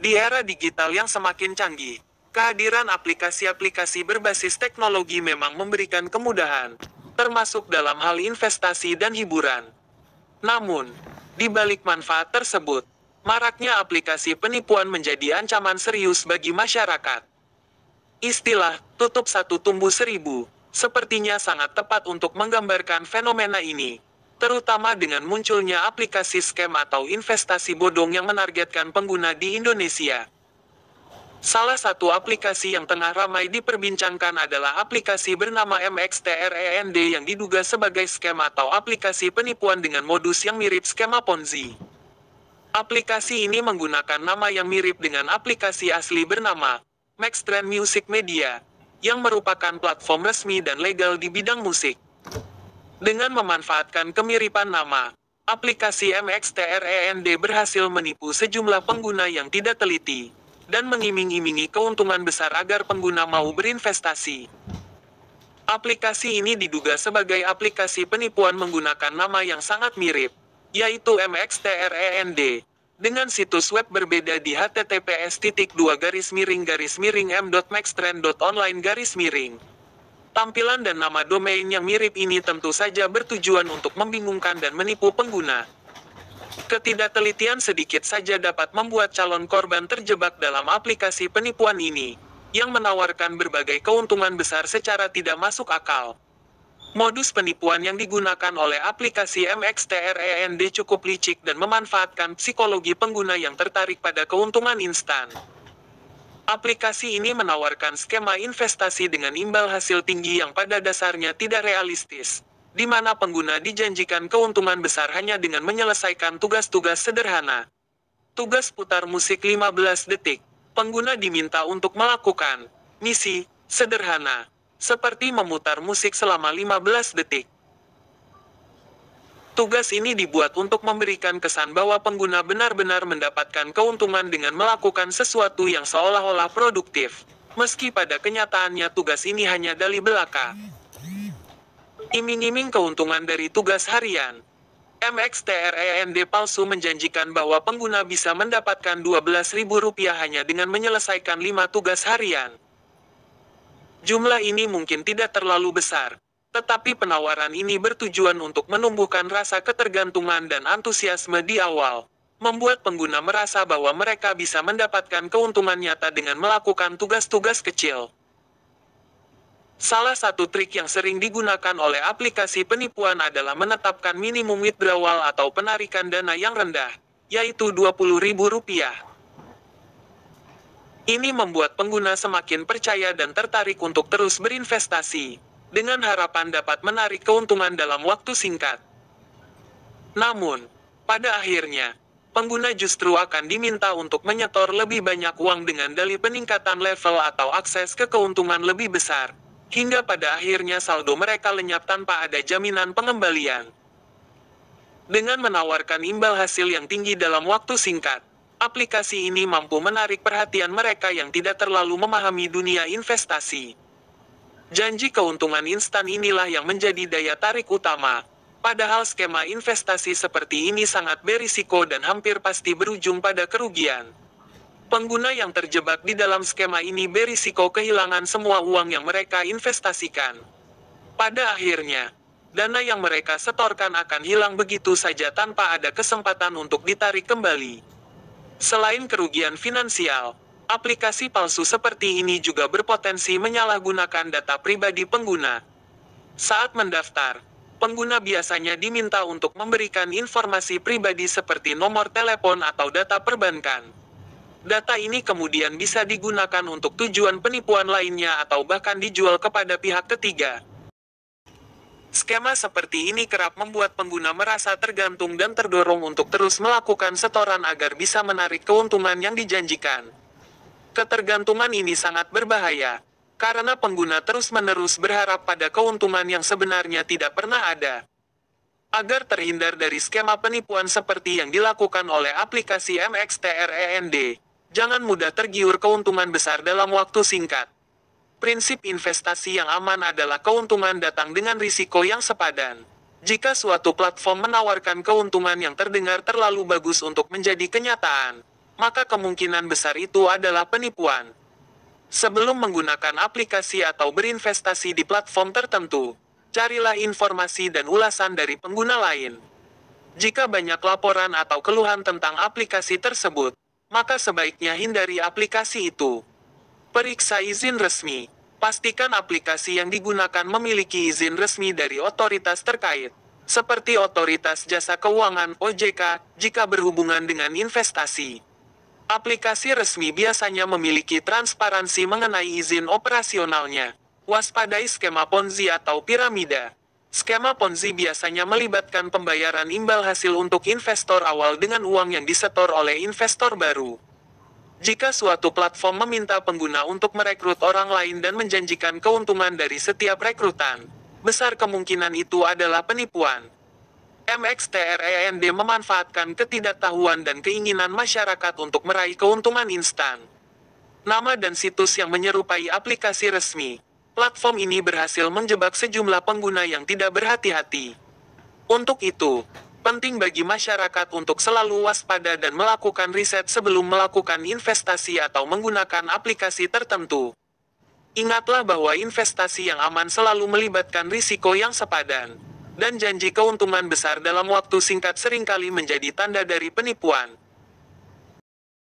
Di era digital yang semakin canggih, kehadiran aplikasi-aplikasi berbasis teknologi memang memberikan kemudahan, termasuk dalam hal investasi dan hiburan. Namun, di balik manfaat tersebut, maraknya aplikasi penipuan menjadi ancaman serius bagi masyarakat. Istilah "tutup satu tumbuh seribu" sepertinya sangat tepat untuk menggambarkan fenomena ini, terutama dengan munculnya aplikasi scam atau investasi bodong yang menargetkan pengguna di Indonesia. Salah satu aplikasi yang tengah ramai diperbincangkan adalah aplikasi bernama MXTREND yang diduga sebagai scam atau aplikasi penipuan dengan modus yang mirip skema Ponzi. Aplikasi ini menggunakan nama yang mirip dengan aplikasi asli bernama Maxtrend Music Media, yang merupakan platform resmi dan legal di bidang musik. Dengan memanfaatkan kemiripan nama, aplikasi MXTREND berhasil menipu sejumlah pengguna yang tidak teliti, dan mengiming-imingi keuntungan besar agar pengguna mau berinvestasi. Aplikasi ini diduga sebagai aplikasi penipuan menggunakan nama yang sangat mirip, yaitu MXTREND, dengan situs web berbeda di https://m.maxtrend.online. Tampilan dan nama domain yang mirip ini tentu saja bertujuan untuk membingungkan dan menipu pengguna. Ketidaktelitian sedikit saja dapat membuat calon korban terjebak dalam aplikasi penipuan ini, yang menawarkan berbagai keuntungan besar secara tidak masuk akal. Modus penipuan yang digunakan oleh aplikasi MXTREND cukup licik dan memanfaatkan psikologi pengguna yang tertarik pada keuntungan instan. Aplikasi ini menawarkan skema investasi dengan imbal hasil tinggi yang pada dasarnya tidak realistis, di mana pengguna dijanjikan keuntungan besar hanya dengan menyelesaikan tugas-tugas sederhana. Tugas putar musik 15 detik, pengguna diminta untuk melakukan misi sederhana, seperti memutar musik selama 15 detik. Tugas ini dibuat untuk memberikan kesan bahwa pengguna benar-benar mendapatkan keuntungan dengan melakukan sesuatu yang seolah-olah produktif, meski pada kenyataannya tugas ini hanya dalih belaka. Iming-iming keuntungan dari tugas harian. MXTREND palsu menjanjikan bahwa pengguna bisa mendapatkan Rp12.000 hanya dengan menyelesaikan 5 tugas harian. Jumlah ini mungkin tidak terlalu besar, tetapi penawaran ini bertujuan untuk menumbuhkan rasa ketergantungan dan antusiasme di awal, membuat pengguna merasa bahwa mereka bisa mendapatkan keuntungan nyata dengan melakukan tugas-tugas kecil. Salah satu trik yang sering digunakan oleh aplikasi penipuan adalah menetapkan minimum withdrawal atau penarikan dana yang rendah, yaitu Rp20.000. Ini membuat pengguna semakin percaya dan tertarik untuk terus berinvestasi, dengan harapan dapat menarik keuntungan dalam waktu singkat. Namun, pada akhirnya, pengguna justru akan diminta untuk menyetor lebih banyak uang dengan dalih peningkatan level atau akses ke keuntungan lebih besar, hingga pada akhirnya saldo mereka lenyap tanpa ada jaminan pengembalian. Dengan menawarkan imbal hasil yang tinggi dalam waktu singkat, aplikasi ini mampu menarik perhatian mereka yang tidak terlalu memahami dunia investasi. Janji keuntungan instan inilah yang menjadi daya tarik utama, padahal skema investasi seperti ini sangat berisiko dan hampir pasti berujung pada kerugian. Pengguna yang terjebak di dalam skema ini berisiko kehilangan semua uang yang mereka investasikan. Pada akhirnya, dana yang mereka setorkan akan hilang begitu saja tanpa ada kesempatan untuk ditarik kembali. Selain kerugian finansial, aplikasi palsu seperti ini juga berpotensi menyalahgunakan data pribadi pengguna. Saat mendaftar, pengguna biasanya diminta untuk memberikan informasi pribadi seperti nomor telepon atau data perbankan. Data ini kemudian bisa digunakan untuk tujuan penipuan lainnya atau bahkan dijual kepada pihak ketiga. Skema seperti ini kerap membuat pengguna merasa tergantung dan terdorong untuk terus melakukan setoran agar bisa menarik keuntungan yang dijanjikan. Ketergantungan ini sangat berbahaya, karena pengguna terus-menerus berharap pada keuntungan yang sebenarnya tidak pernah ada. Agar terhindar dari skema penipuan seperti yang dilakukan oleh aplikasi MXTREND, jangan mudah tergiur keuntungan besar dalam waktu singkat. Prinsip investasi yang aman adalah keuntungan datang dengan risiko yang sepadan. Jika suatu platform menawarkan keuntungan yang terdengar terlalu bagus untuk menjadi kenyataan, maka kemungkinan besar itu adalah penipuan. Sebelum menggunakan aplikasi atau berinvestasi di platform tertentu, carilah informasi dan ulasan dari pengguna lain. Jika banyak laporan atau keluhan tentang aplikasi tersebut, maka sebaiknya hindari aplikasi itu. Periksa izin resmi. Pastikan aplikasi yang digunakan memiliki izin resmi dari otoritas terkait, seperti Otoritas Jasa Keuangan (OJK), jika berhubungan dengan investasi. Aplikasi resmi biasanya memiliki transparansi mengenai izin operasionalnya. Waspadai skema Ponzi atau piramida. Skema Ponzi biasanya melibatkan pembayaran imbal hasil untuk investor awal dengan uang yang disetor oleh investor baru. Jika suatu platform meminta pengguna untuk merekrut orang lain dan menjanjikan keuntungan dari setiap rekrutan, besar kemungkinan itu adalah penipuan. MXTRAND memanfaatkan ketidaktahuan dan keinginan masyarakat untuk meraih keuntungan instan. Nama dan situs yang menyerupai aplikasi resmi. Platform ini berhasil menjebak sejumlah pengguna yang tidak berhati-hati. Untuk itu, penting bagi masyarakat untuk selalu waspada dan melakukan riset sebelum melakukan investasi atau menggunakan aplikasi tertentu. Ingatlah bahwa investasi yang aman selalu melibatkan risiko yang sepadan. Dan janji keuntungan besar dalam waktu singkat seringkali menjadi tanda dari penipuan.